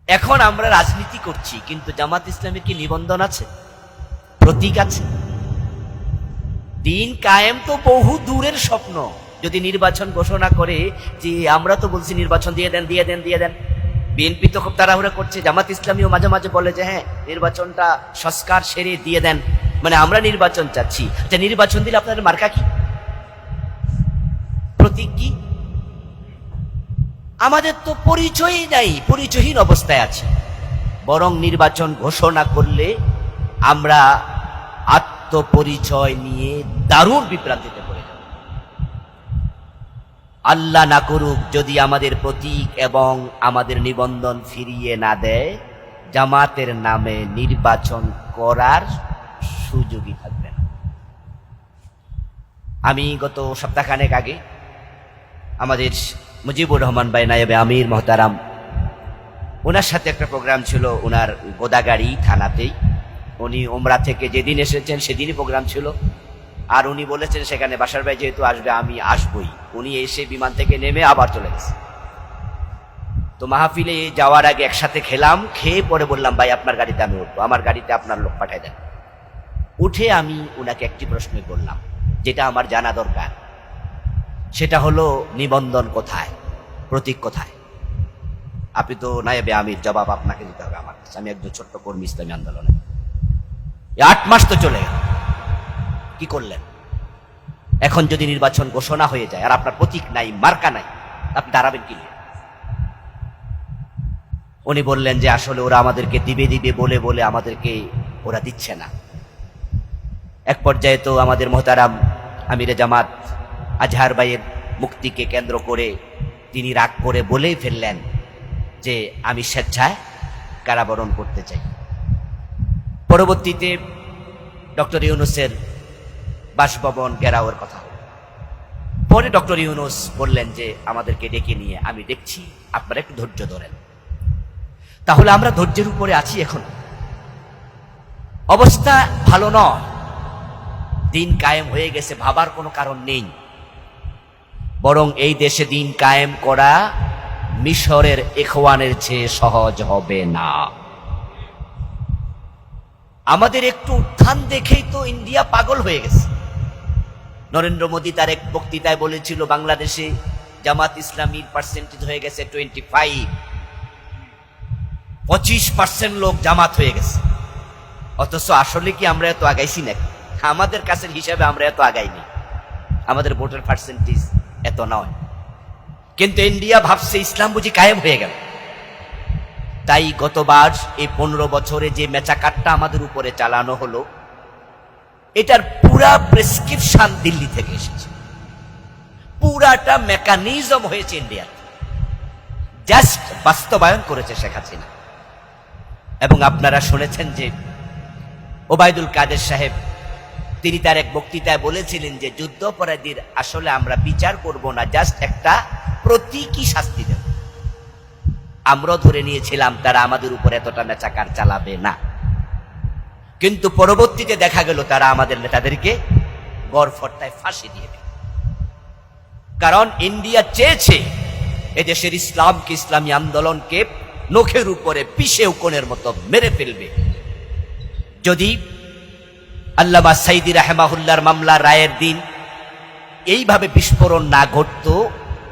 এখন আমরা রাজনীতি করছি, কিন্তু জামাত ইসলামের কি নিবন্ধন আছে, প্রতীক আছে? দিন কায়েম তো বহু দূরের স্বপ্ন। যদি নির্বাচন ঘোষণা করে যে আমরা তো বলছি নির্বাচন দিয়ে দেন দিয়ে দেন দিয়ে দেন, বিএনপি তো খুব তাড়াহুড়া করছে, জামাত ইসলামীও মাঝে মাঝে বলে যে হ্যাঁ নির্বাচনটা সংস্কার সেরে দিয়ে দেন, মানে আমরা নির্বাচন চাচ্ছি। নির্বাচন দিলে আপনাদের মার্কা কি, প্রতীক কি? আমাদের তো পরিচয়ই নাই, পরিচয়হীন অবস্থায় আছে। বরং নির্বাচন ঘোষণা করলে আমরা আত্মপরিচয় নিয়ে দারুণ বিভ্রান্তিতে পড়ে যাব। আল্লাহ না করুক যদি আমাদের প্রতীক এবং আমাদের নিবন্ধন ফিরিয়ে না দেয়, জামাতের নামে নির্বাচন করার সুযোগই থাকবে না। আমি গত সপ্তাহখানেক আগে আমাদের মুজিবুর রহমান ভাই নায়েবে আমির মহতারাম, ওনার সাথে একটা প্রোগ্রাম ছিল ওনার গোদাগাড়ি থানাতেই। উনি ওমরা থেকে যেদিন এসেছেন সেদিনই প্রোগ্রাম ছিল, আর উনি বলেছেন সেখানে বাসার ভাই যেহেতু আসবে আমি আসবই। উনি এসে বিমান থেকে নেমে আবার চলে গেছে। তো মাহফিলে যাওয়ার আগে একসাথে খেলাম, খেয়ে পরে বললাম ভাই আপনার গাড়িতে আমি উঠবো, আমার গাড়িতে আপনার লোক পাঠায় দেন। উঠে আমি ওনাকে একটি প্রশ্ন করলাম যেটা আমার জানা দরকার, সেটা হলো নিবন্ধন কোথায়, প্রতীক কোথায়? আপনি তো নায়েবে আমির, জবাব আপনাকে দিতে হবে আমার কাছে। আমি একজন ছোট্ট কর্মী ইসলামী আন্দোলনে, 8 মাস তো চলে গেল, কি করলেন? এখন যদি নির্বাচন ঘোষণা হয়ে যায় আর আপনার প্রতীক নাই, মার্কা নাই, আপনি দাঁড়াবেন কি? উনি বললেন যে আসলে ওরা আমাদেরকে দিবে দিবে বলে বলে আমাদেরকে ওরা দিচ্ছে না। এক পর্যায়ে তো আমাদের মোহতারাম আমিরে জামাত আজহার ভাইয়ের মুক্তিকে কেন্দ্র করে তিনি রাগ করে বলেই ফেললেন যে আমি স্বেচ্ছায় কারাবরণ করতে চাই। পরবর্তীতে ডক্টর ইউনূসের বাসভবন ঘেরাওয়ের কথা হল। পরে ডক্টর ইউনূস বললেন যে আমাদেরকে ডেকে নিয়ে, আমি দেখছি আপনারা একটু ধৈর্য ধরেন। তাহলে আমরা ধৈর্যের উপরে আছি। এখন অবস্থা ভালো নয়, দিন কায়েম হয়ে গেছে, ভাবার কোনো কারণ নেই। বরং এই দেশে দিন কায়েম করা মিশরের ইখওয়ানের চেয়ে সহজ হবে না। আমাদের একটু উত্থান দেখেই তো ইন্ডিয়া পাগল হয়ে গেছে। নরেন্দ্র মোদী তার এক বক্তৃতায় বলেছিল বাংলাদেশে জামাত ইসলামীর পার্সেন্টেজ হয়ে গেছে 25, 25% লোক জামাত হয়ে গেছে। অথচ আসলে কি আমরা এত আগাইছি নাকি? আমাদের কাছের হিসাবে আমরা এত আগাইনি, আমাদের ভোটের পার্সেন্টেজ এত নয়। কিন্তু ইন্ডিয়া ভাবছে ইসলাম বুঝি কায়েম হয়ে গেল। তাই গতবার এই 15 বছরে যে মেচাকাটটা আমাদের উপরে চালানো হলো, এটার পুরা প্রেসক্রিপশন দিল্লি থেকে এসেছে, পুরাটা মেকানিজম হয়েছে ইন্ডিয়ার, জাস্ট বাস্তবায়ন করেছে শেখ হাসিনা। এবং আপনারা শুনেছেন যে ওবায়দুল কাদের সাহেব তিনি তার এক বক্তৃতায় বলেছিলেন যে যুদ্ধাপরাধীর আসলে আমরা বিচার করব না, জাস্ট একটা প্রতীকী শাস্তি দেব। আমরা ধরে নিয়েছিলাম তারা আমাদের উপর এতটা নেচাকার চালাবে না, কিন্তু পরবর্তীতে দেখা গেল তারা আমাদের নেতাদেরকে গড়ফড়টায় ফাঁসি দিয়ে দেবে। কারণ ইন্ডিয়া চেয়েছে এদেশের ইসলামকে, ইসলামী আন্দোলনকে নখের উপরে পিষে উকনের মতো মেরে ফেলবে। যদি আল্লামা সাইদি রাহমাহুল্লাহর মামলা রায়ের দিন এইভাবে বিস্ফোরণ না ঘটত,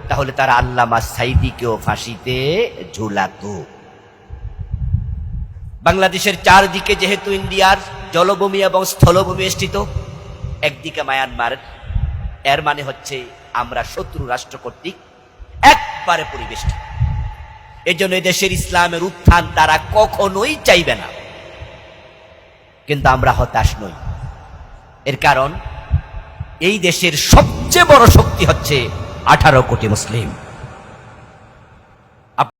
তাহলে তারা আল্লামা সাইদিকেও ফাঁসিতে ঝুলাতো। বাংলাদেশের চারদিকে যেহেতু ইন্ডিয়ার জলভূমি এবং স্থলভূমি বেষ্টিত, একদিকে মায়ানমার, এর মানে হচ্ছে আমরা শত্রু রাষ্ট্র কর্তৃক একবারে পরিবেষ্টিত। এজন্য দেশের ইসলামের উত্থান তারা কখনোই চাইবে না। কিন্তু আমরা হতাশ নই। এর কারণ এই দেশের সবচেয়ে বড় শক্তি হচ্ছে 18 কোটি মুসলিম।